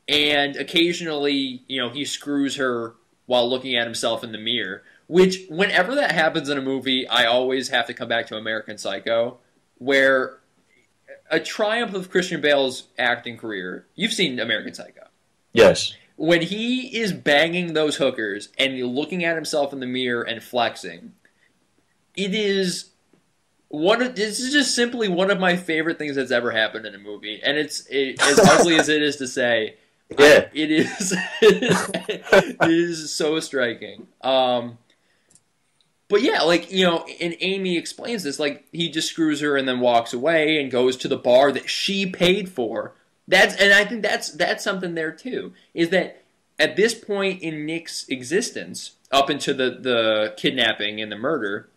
And occasionally, he screws her while looking at himself in the mirror. Which, whenever that happens in a movie, I always have to come back to American Psycho, where a triumph of Christian Bale's acting career. You've seen American Psycho. Yes. When he is banging those hookers and looking at himself in the mirror and flexing, this is just simply one of my favorite things that's ever happened in a movie. And as ugly as it is to say, yeah, it is. It is so striking. But yeah, and Amy explains this, he just screws her and then walks away and goes to the bar that she paid for. And I think that's something there too, is that at this point in Nick's existence, up into the kidnapping and the murder,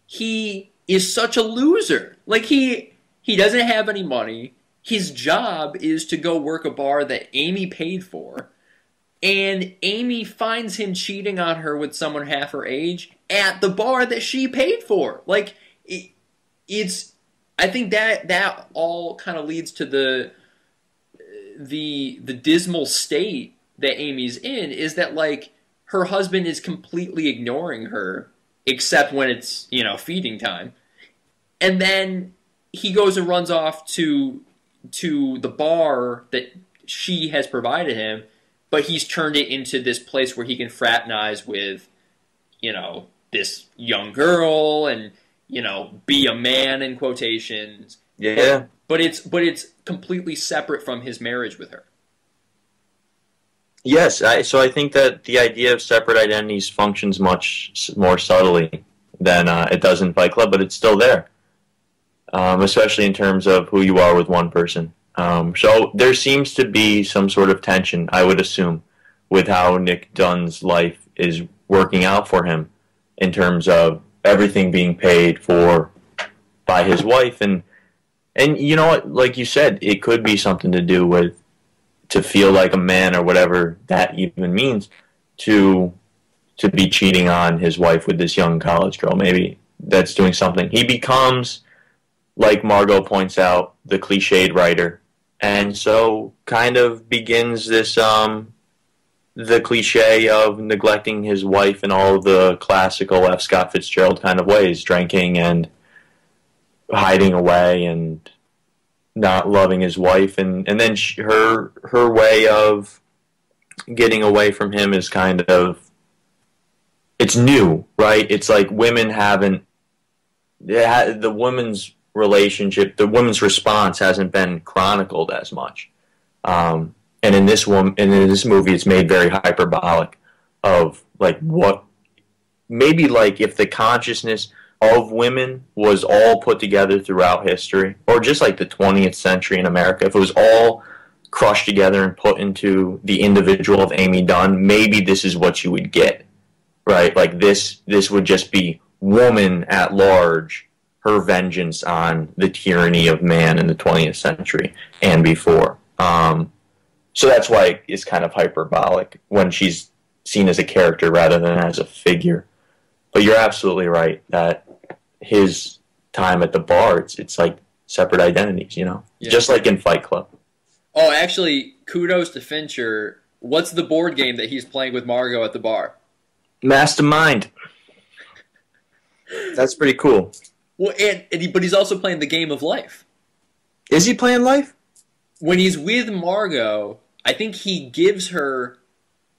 he is such a loser. He doesn't have any money. His job is to go work a bar that Amy paid for. And Amy finds him cheating on her with someone half her age at the bar that she paid for. It's. I think that all kind of leads to the dismal state that Amy's in, is that her husband is completely ignoring her, except when it's feeding time, and then he goes and runs off to the bar that she has provided him. But he's turned it into this place where he can fraternize with, this young girl and, be a man in quotations. Yeah. But it's completely separate from his marriage with her. Yes. So I think that the idea of separate identities functions much more subtly than it does in Fight Club, but it's still there, especially in terms of who you are with one person. So there seems to be some sort of tension, I would assume, with how Nick Dunn's life is working out for him in terms of everything being paid for by his wife. And you know what, like you said, it could be something to do with to feel like a man, or whatever that even means, to be cheating on his wife with this young college girl. Maybe that's doing something. He becomes, like Margot points out, the cliched writer. And so kind of begins this, the cliche of neglecting his wife in all the classical F. Scott Fitzgerald kind of ways, drinking and hiding away and not loving his wife. And then her way of getting away from him is kind of, it's new, right? It's like women haven't, the women's relationship, the woman's response hasn't been chronicled as much, and in this movie, it's made very hyperbolic. Of what maybe if the consciousness of women was all put together throughout history, or just the 20th century in America, if it was all crushed together and put into the individual of Amy Dunn, maybe this is what you would get, right? This would just be woman at large her vengeance on the tyranny of man in the 20th century and before. So that's why it's kind of hyperbolic when she's seen as a character rather than as a figure. But you're absolutely right that his time at the bar, it's like separate identities, you know? Yeah. Just like in Fight Club. Oh, actually, kudos to Fincher. What's the board game that he's playing with Margot at the bar? Mastermind. That's pretty cool. Well, but he's also playing the game of life. Is he playing life? When he's with Margot, I think he gives her...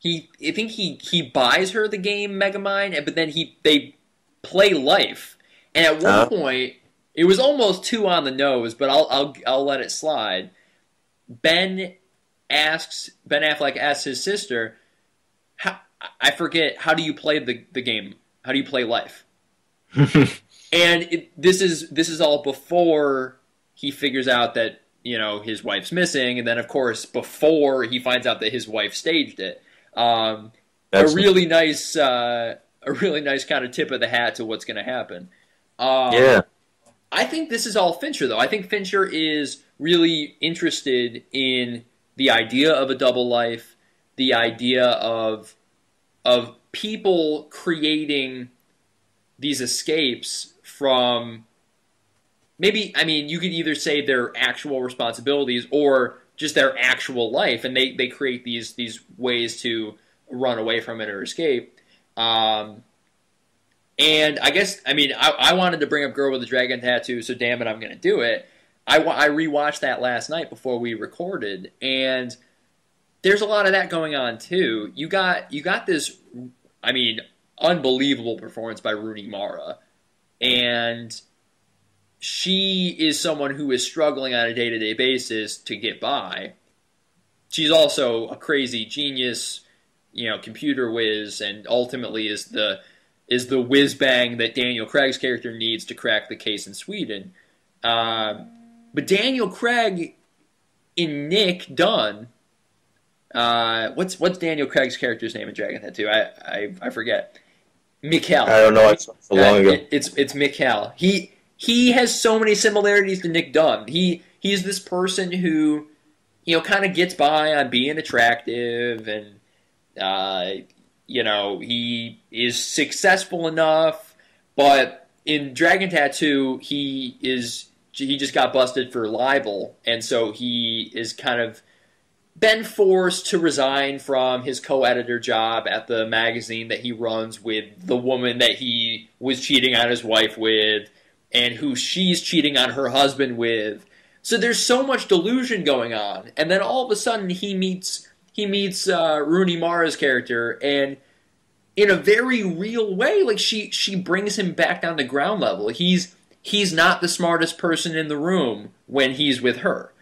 I think he buys her the game Megamind, but then they play life. And at one point, it was almost too on the nose, but I'll let it slide. Ben Affleck asks his sister, I forget, how do you play the game? How do you play life? And this is all before he figures out that, you know, his wife's missing, and then of course before he finds out that his wife staged it. A really nice kind of tip of the hat to what's going to happen. Yeah. I think this is all Fincher, though. I think Fincher is really interested in the idea of a double life, the idea of people creating these escapes from maybe, I mean, you could either say their actual responsibilities or just their actual life, and they create these ways to run away from it or escape. And I guess, I mean, I wanted to bring up Girl with a Dragon Tattoo, so damn it, I'm going to do it. I rewatched that last night before we recorded, and there's a lot of that going on too. You got this, I mean, unbelievable performance by Rooney Mara, and she is someone who is struggling on a day-to-day basis to get by. She's also a crazy genius, you know, computer whiz, and ultimately is the whiz-bang that Daniel Craig's character needs to crack the case in Sweden. But Daniel Craig in Nick Dunn, what's Daniel Craig's character's name in Dragon Tattoo? I forget. Mikkel. I don't know. It's so long ago. It's Mikkel. He has so many similarities to Nick Dunn. He's this person who, you know, kind of gets by on being attractive, and you know, he is successful enough, but in Dragon Tattoo, he just got busted for libel, and so he is kind of been forced to resign from his co-editor job at the magazine that he runs with the woman that he was cheating on his wife with, and who she's cheating on her husband with. So there's so much delusion going on, and then all of a sudden he meets Rooney Mara's character, and in a very real way, like she brings him back down to ground level. He's not the smartest person in the room when he's with her,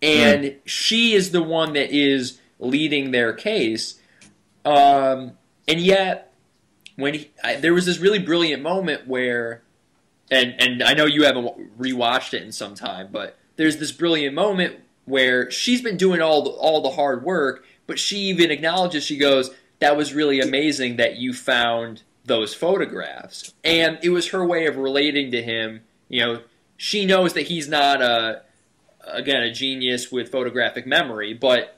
and she is the one that is leading their case. And yet, when there was this really brilliant moment where, and I know you haven't rewatched it in some time, but there's this brilliant moment where she's been doing all the hard work, but she even acknowledges, she goes, that was really amazing that you found those photographs. And it was her way of relating to him. You know, she knows that he's not a genius with photographic memory, but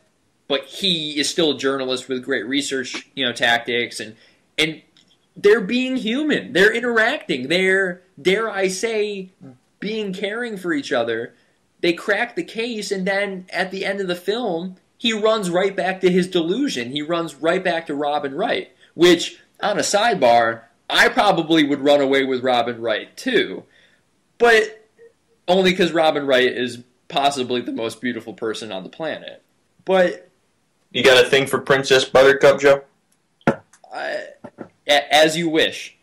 he is still a journalist with great research, you know, tactics, and they're being human. They're interacting. They're, dare I say, being caring for each other. They crack the case, and then at the end of the film, he runs right back to his delusion. He runs right back to Robin Wright, which, on a sidebar, I probably would run away with Robin Wright too, but only because Robin Wright is possibly the most beautiful person on the planet. But you got a thing for Princess Buttercup, Joe? As you wish.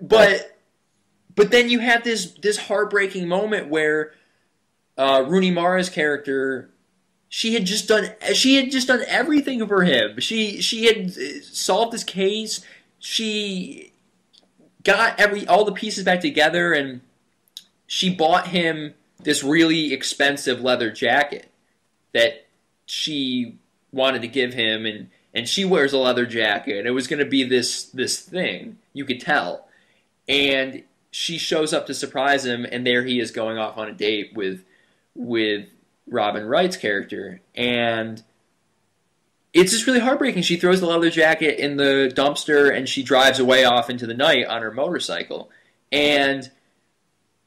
But then you have this heartbreaking moment where Rooney Mara's character, she had just done everything for him. She had solved his case. She got all the pieces back together, and she bought him this really expensive leather jacket that she wanted to give him, and she wears a leather jacket. It was going to be this thing, you could tell. And she shows up to surprise him, and there he is going off on a date with Robin Wright's character, and it's just really heartbreaking. She throws the leather jacket in the dumpster, and she drives away off into the night on her motorcycle, and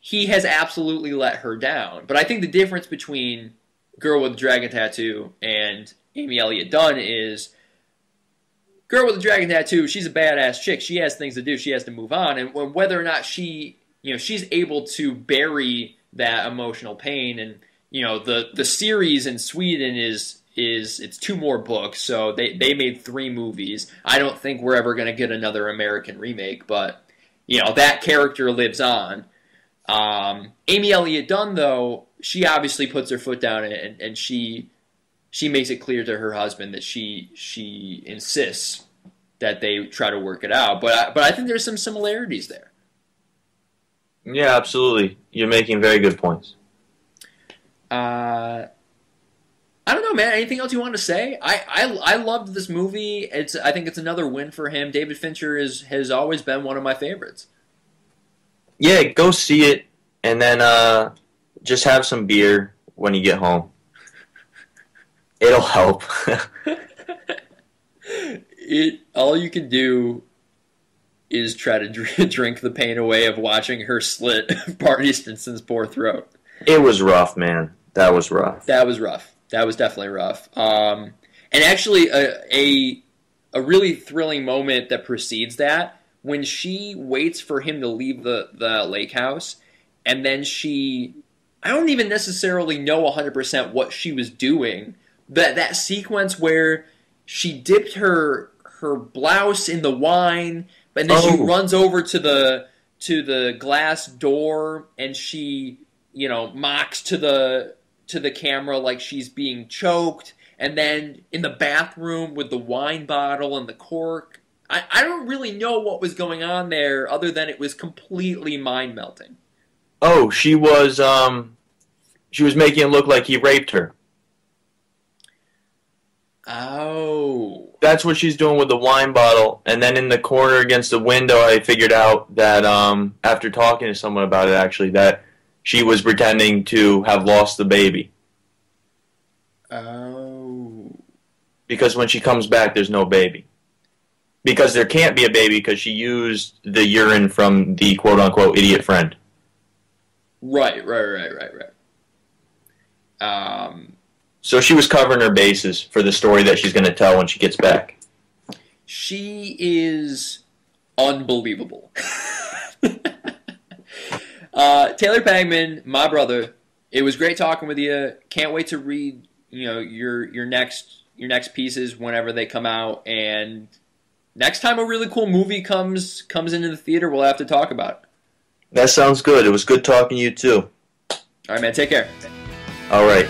he has absolutely let her down. But I think the difference between Girl with the Dragon Tattoo and Amy Elliott Dunn is Girl with the Dragon Tattoo, she's a badass chick. She has things to do. She has to move on. And whether or not she's able to bury that emotional pain. And, the series in Sweden is it's 2 more books. So they made 3 movies. I don't think we're ever going to get another American remake. But, that character lives on. Amy Elliott Dunn, though, she obviously puts her foot down and she makes it clear to her husband that she insists that they try to work it out. But I think there's some similarities there. Yeah, absolutely. You're making very good points. I don't know, man. Anything else you want to say? I loved this movie. I think it's another win for him. David Fincher has always been one of my favorites. Yeah, go see it, and then just have some beer when you get home. It'll help. All you can do is try to drink the pain away of watching her slit Bart Eastenson's poor throat. It was rough, man. That was rough. That was rough. That was definitely rough. And actually, a really thrilling moment that precedes that, when she waits for him to leave the lake house, and then I don't even necessarily know 100% what she was doing. That sequence where she dipped her blouse in the wine, and then she runs over to the glass door, and she mocks to the camera like she's being choked, and then in the bathroom with the wine bottle and the cork. I don't really know what was going on there, other than it was completely mind-melting. Oh, she was making it look like he raped her. Oh. That's what she's doing with the wine bottle. And then in the corner against the window, I figured out that after talking to someone about it, actually, that she was pretending to have lost the baby. Oh. Because when she comes back, there's no baby. Because there can't be a baby because she used the urine from the quote-unquote idiot friend. Right. So she was covering her bases for the story that she's going to tell when she gets back. She is unbelievable. Taylor Pangman, my brother, it was great talking with you. Can't wait to read your next pieces whenever they come out, and next time a really cool movie comes into the theater, we'll have to talk about it. That sounds good. It was good talking to you too. All right, man. Take care. All right.